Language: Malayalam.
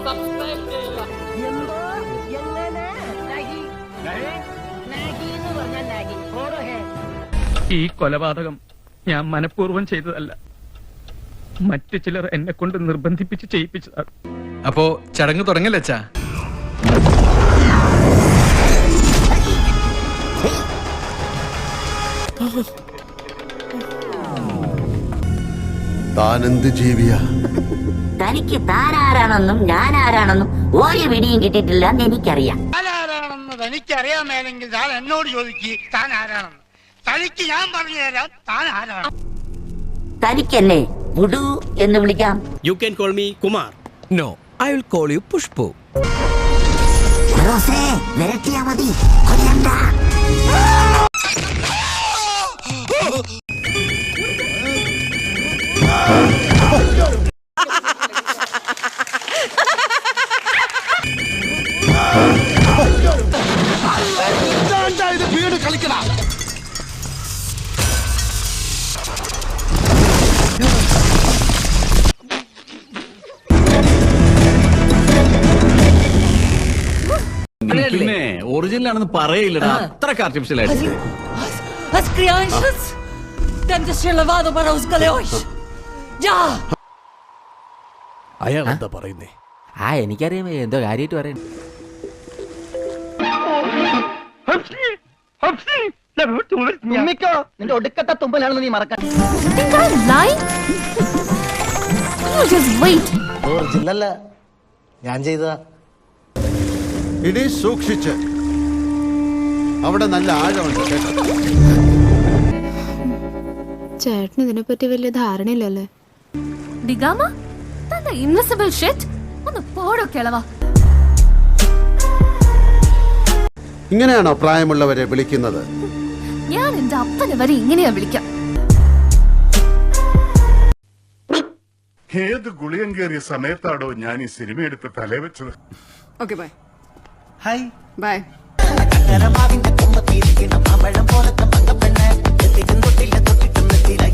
സബ്സ്ക്രൈബ് ചെയ്യുക. ഈ കൊലപാതകം ഞാൻ മനഃപൂർവ്വം ചെയ്തതല്ല. മറ്റു ചിലർ എന്നെ കൊണ്ട് നിർബന്ധിപ്പിച്ച് ചെയ്യിപ്പിച്ചതാണ്. അപ്പോ ചടങ്ങ് തുടങ്ങലച്ചാ. താനെന്ത് ജീവിയാ? തനിക്ക് താനാരാണെന്നും ഞാൻ ആരാണെന്നും ഒരു പിടിയും കിട്ടിയിട്ടില്ല എന്ന് എനിക്കറിയാം. താനാരാണെന്ന് തനിക്കറിയാമേലെങ്കിൽ താൻ എന്നോട് ചോദിക്കുക താൻ ആരാണെന്ന്. തനിക്ക് ഞാൻ പറഞ്ഞു തരാം താൻ ആരാണ്. തനിക്കെന്നെ മുടു എന്ന് വിളിക്കാം. You can call me Kumar. No, I will call you Pushpu. റോസേ, വിരട്ടിയാ മതി, കൊല്ലണ്ട. വീട് കളിക്കടാ. പിന്നെ ഒറിജിനൽ ആണെന്ന് പറയില്ലടാ, അത്രക്ക് ആർട്ടിഫിഷ്യൽ ആയിട്ട്. As crianças, temos de ser lavado para os galeões. Já! അയാൾ എന്താ പറയുന്നേ? എനിക്കറിയാം എന്തോ കാര്യമായിട്ട് പറയുന്നു. നിന്റെ ഒടുക്കത്തെ തുമ്പലാണെന്ന് നീ മറക്കാൻ. Think I'm lying? You just wait. ഒറിജിനല്ല, ഞാൻ ചെയ്തതാ. ഇനി സൂക്ഷിച്ച്, അവിടെ നല്ല ആഴമുണ്ട് കേട്ടോ. ചേട്ടന് ഇതിനെപ്പറ്റി വലിയ ധാരണയില്ലല്ലേ? ഡിഗാമ, തന്റെ ഇൻവിസിബിൾ ഷിറ്റ് ഒന്ന് പോടോ കിളവാ. ഇങ്ങനെയാണോ പ്രായമുള്ളവരെ വിളിക്കുന്നത്? ഞാൻ എന്റെ അപ്പനെ വരെ ഇങ്ങനെയാ വിളിക്കാം. ഏത് ഗുളിയം കയറിയ സമയത്താണോ ഞാൻ ഈ സിനിമ എടുത്ത് തലേ വെച്ചത്. Okay bye. Hi bye. കൊമ്പത്തിരിക്കണം അവളം പോലത്തെ മങ്കപ്പെണ്ണ തൊട്ടിട്ടും തൊട്ടില്ല തൊട്ടിട്ടും നെത്തിയില